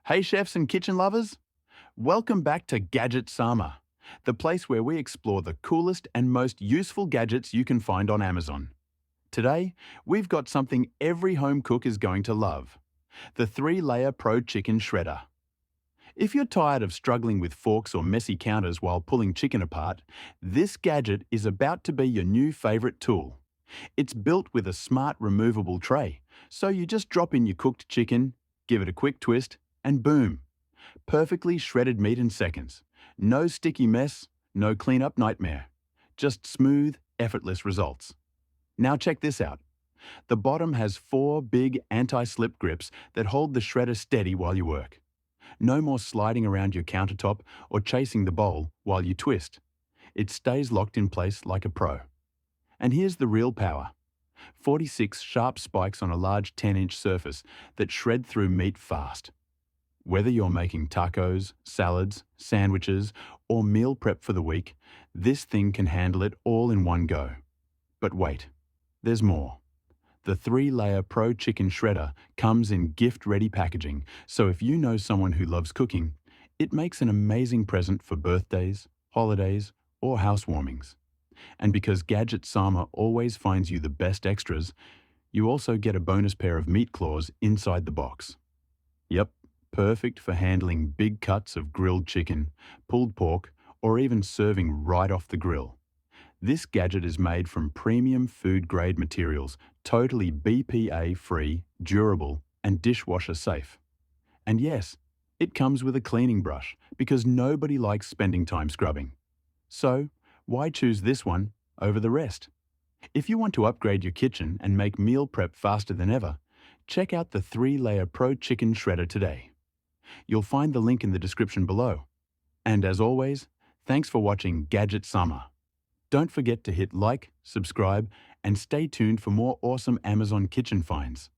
Hey chefs and kitchen lovers! Welcome back to Gadget Sama, the place where we explore the coolest and most useful gadgets you can find on Amazon. Today, we've got something every home cook is going to love, the 3-layer Pro Chicken Shredder. If you're tired of struggling with forks or messy counters while pulling chicken apart, this gadget is about to be your new favorite tool. It's built with a smart removable tray, so you just drop in your cooked chicken, give it a quick twist, and boom! Perfectly shredded meat in seconds. No sticky mess, no cleanup nightmare. Just smooth, effortless results. Now check this out. The bottom has 4 big anti-slip grips that hold the shredder steady while you work. No more sliding around your countertop or chasing the bowl while you twist. It stays locked in place like a pro. And here's the real power. 46 sharp spikes on a large 10-inch surface that shred through meat fast. Whether you're making tacos, salads, sandwiches, or meal prep for the week, this thing can handle it all in one go. But wait, there's more. The 3-layer Pro Chicken Shredder comes in gift-ready packaging, so if you know someone who loves cooking, it makes an amazing present for birthdays, holidays, or housewarmings. And because Gadget Sama always finds you the best extras, you also get a bonus pair of meat claws inside the box. Yep. Perfect for handling big cuts of grilled chicken, pulled pork, or even serving right off the grill. This gadget is made from premium food-grade materials, totally BPA-free, durable, and dishwasher safe. And yes, it comes with a cleaning brush because nobody likes spending time scrubbing. So, why choose this one over the rest? If you want to upgrade your kitchen and make meal prep faster than ever, check out the 3-layer Pro Chicken Shredder today. You'll find the link in the description below. And as always, thanks for watching Gadget Summer. Don't forget to hit like, subscribe, and stay tuned for more awesome Amazon kitchen finds.